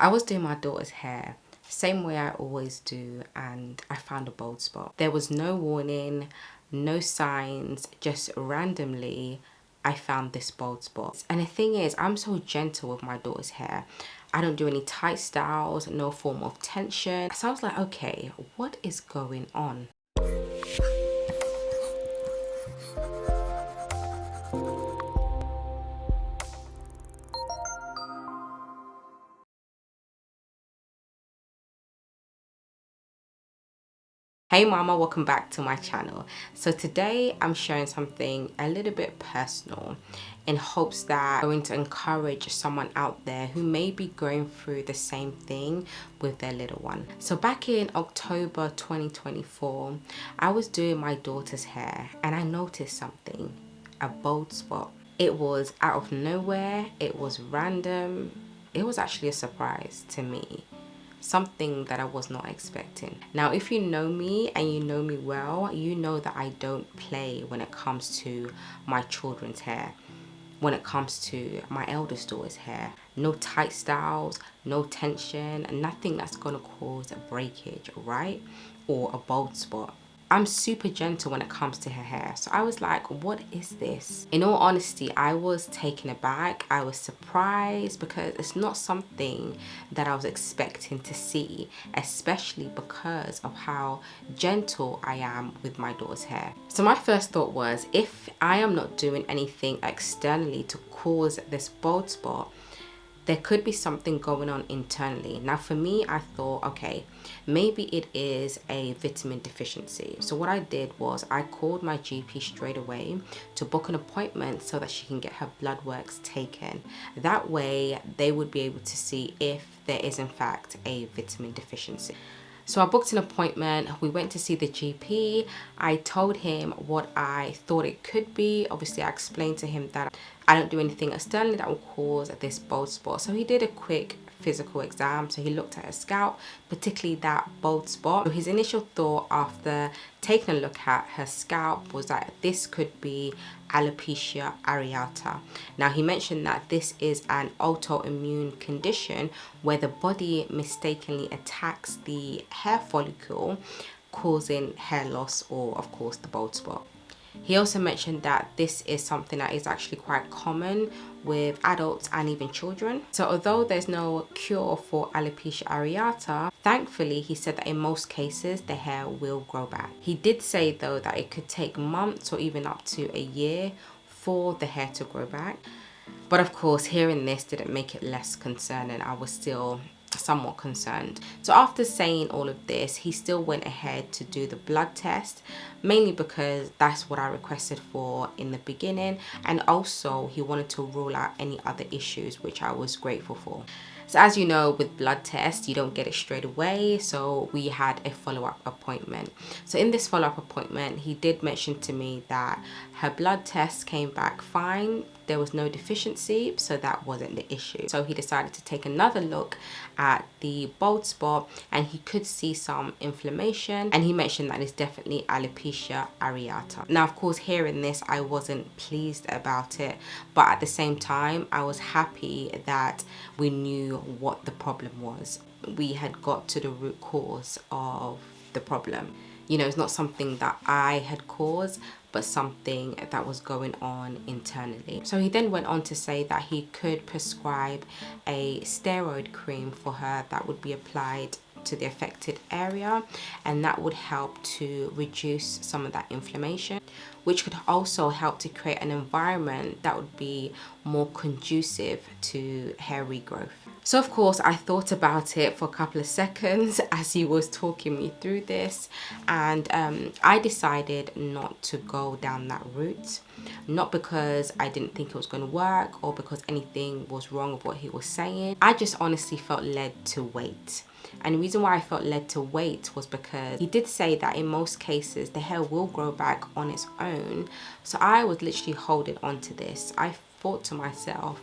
I was doing my daughter's hair, same way I always do, and I found a bald spot. There was no warning, no signs, just randomly I found this bald spot. And the thing is, I'm so gentle with my daughter's hair. I don't do any tight styles, no form of tension. So I was like, okay, what is going on? Hey mama, welcome back to my channel. So today I'm sharing something a little bit personal in hopes that I'm going to encourage someone out there who may be going through the same thing with their little one. So back in October 2024, I was doing my daughter's hair and I noticed something, a bald spot. It was out of nowhere, it was random, it was actually a surprise to me. Something that I was not expecting. Now, if you know me and you know me well, you know that I don't play when it comes to my children's hair, when it comes to my eldest daughter's hair. No tight styles, no tension, nothing that's gonna cause a breakage, right? Or a bald spot. I'm super gentle when it comes to her hair. So I was like, what is this? In all honesty, I was taken aback. I was surprised because it's not something that I was expecting to see, especially because of how gentle I am with my daughter's hair. So my first thought was, if I am not doing anything externally to cause this bald spot, there could be something going on internally. Now for me, I thought, okay, maybe it is a vitamin deficiency. So what I did was I called my GP straight away to book an appointment so that she can get her blood works taken. That way they would be able to see if there is in fact a vitamin deficiency. So I booked an appointment, we went to see the GP. I told him what I thought it could be. Obviously I explained to him that I don't do anything externally that will cause this bald spot. So he did a quick physical exam. So he looked at her scalp, particularly that bald spot. So his initial thought after taking a look at her scalp was that this could be alopecia areata. Now he mentioned that this is an autoimmune condition where the body mistakenly attacks the hair follicle, causing hair loss or of course the bald spot. He also mentioned that this is something that is actually quite common with adults and even children. So although there's no cure for alopecia areata, thankfully he said that in most cases the hair will grow back. He did say though that it could take months or even up to a year for the hair to grow back. But of course, hearing this didn't make it less concerning. I was still somewhat concerned. So after saying all of this, he still went ahead to do the blood test, mainly because that's what I requested for in the beginning, and also he wanted to rule out any other issues, which I was grateful for. So as you know, with blood tests, you don't get it straight away. So we had a follow-up appointment. So in this follow-up appointment, he did mention to me that her blood test came back fine. There was no deficiency, so that wasn't the issue. So he decided to take another look at the bald spot and he could see some inflammation, and he mentioned that it's definitely alopecia areata. Now of course, hearing this, I wasn't pleased about it, but at the same time I was happy that we knew what the problem was. We had got to the root cause of the problem. You know, it's not something that I had caused, but something that was going on internally. So he then went on to say that he could prescribe a steroid cream for her that would be applied to the affected area, and that would help to reduce some of that inflammation, which could also help to create an environment that would be more conducive to hair regrowth. So of course I thought about it for a couple of seconds as he was talking me through this, and I decided not to go down that route. Not because I didn't think it was going to work or because anything was wrong with what he was saying. I just honestly felt led to wait. And the reason why I felt led to wait was because he did say that in most cases the hair will grow back on its own. So I was literally holding on to this. I thought to myself,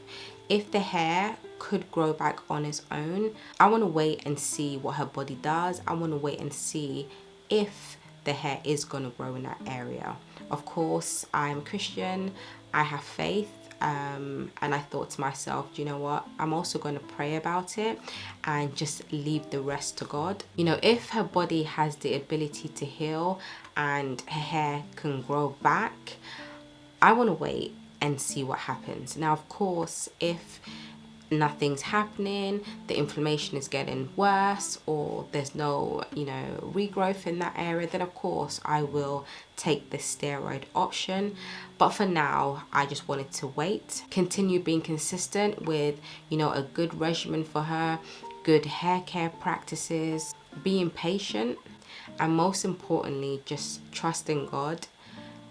if the hair could grow back on its own, I want to wait and see what her body does. I want to wait and see if the hair is going to grow in that area. Of course, I'm Christian, I have faith. and I thought to myself, do you know what, I'm also going to pray about it and just leave the rest to God. You know, if her body has the ability to heal and her hair can grow back, I want to wait and see what happens. Now, of course, if nothing's happening, the inflammation is getting worse, or there's no, you know, regrowth in that area, then of course I will take the steroid option. But for now, I just wanted to wait, continue being consistent with, you know, a good regimen for her, good hair care practices, being patient, and most importantly, just trusting God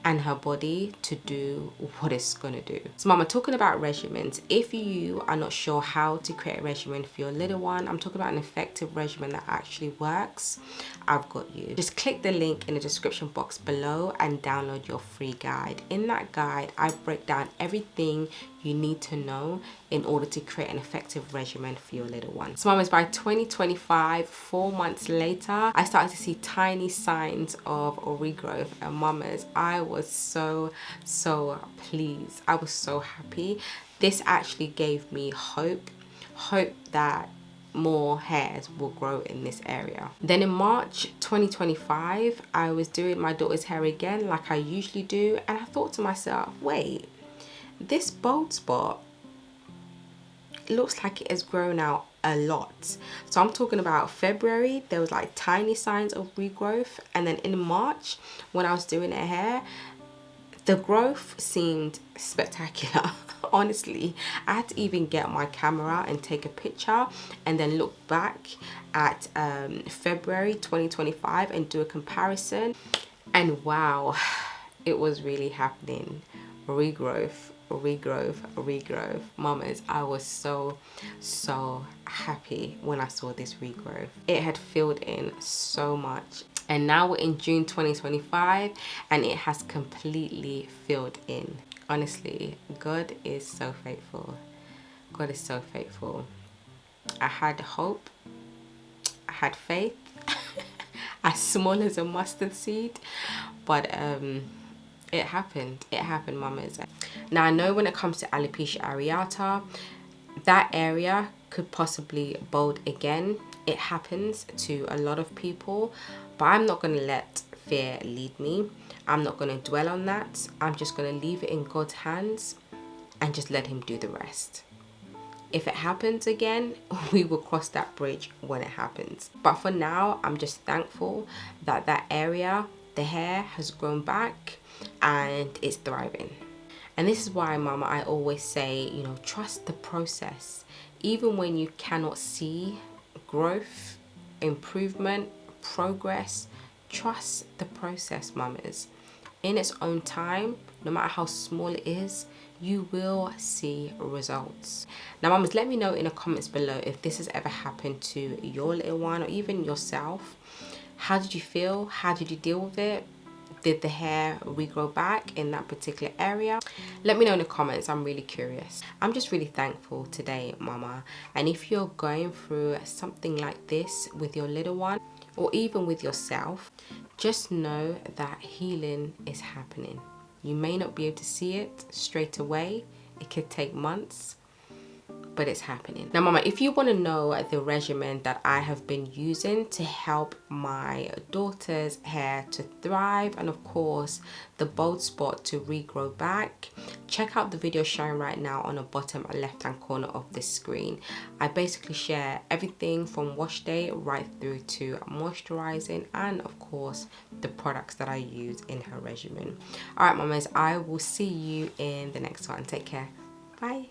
and her body to do what it's gonna do. So mama, talking about regimens, if you are not sure how to create a regimen for your little one, I'm talking about an effective regimen that actually works, I've got you. Just click the link in the description box below and download your free guide. In that guide, I break down everything you need to know in order to create an effective regimen for your little one. So mamas, by 2025, 4 months later, I started to see tiny signs of regrowth, and mamas, I was so pleased. I was so happy. This actually gave me hope that more hairs will grow in this area. Then in March 2025, I was doing my daughter's hair again like I usually do, and I thought to myself, wait, this bald spot looks like it has grown out a lot. So I'm talking about February, there was like tiny signs of regrowth, and then in March when I was doing her hair, the growth seemed spectacular. Honestly, I had to even get my camera and take a picture and then look back at February 2025 and do a comparison, and wow, it was really happening. Regrowth, mamas, I was so happy when I saw this regrowth. It had filled in so much, and now we're in June 2025 and it has completely filled in. Honestly, God is so faithful. God is so faithful. I had hope, I had faith, as small as a mustard seed, but it happened, mamas. Now I know when it comes to alopecia areata, that area could possibly bald again. It happens to a lot of people, but I'm not going to let fear lead me. I'm not going to dwell on that. I'm just going to leave it in God's hands and just let him do the rest. If it happens again, we will cross that bridge when it happens. But for now, I'm just thankful that that area, the hair has grown back and it's thriving. And this is why, mama, I always say, you know, trust the process. Even when you cannot see growth, improvement, progress, trust the process, mamas. In its own time, no matter how small it is, you will see results. Now, mamas, let me know in the comments below if this has ever happened to your little one or even yourself. How did you feel? How did you deal with it? Did the hair regrow back in that particular area? Let me know in the comments. I'm really curious. I'm just really thankful today, mama. And if you're going through something like this with your little one or even with yourself, just know that healing is happening. You may not be able to see it straight away. It could take months, but it's happening. Now, mama, if you want to know the regimen that I have been using to help my daughter's hair to thrive and of course the bald spot to regrow back, check out the video showing right now on the bottom left hand corner of the screen. I basically share everything from wash day right through to moisturizing and of course the products that I use in her regimen. All right, mamas, I will see you in the next one. Take care. Bye.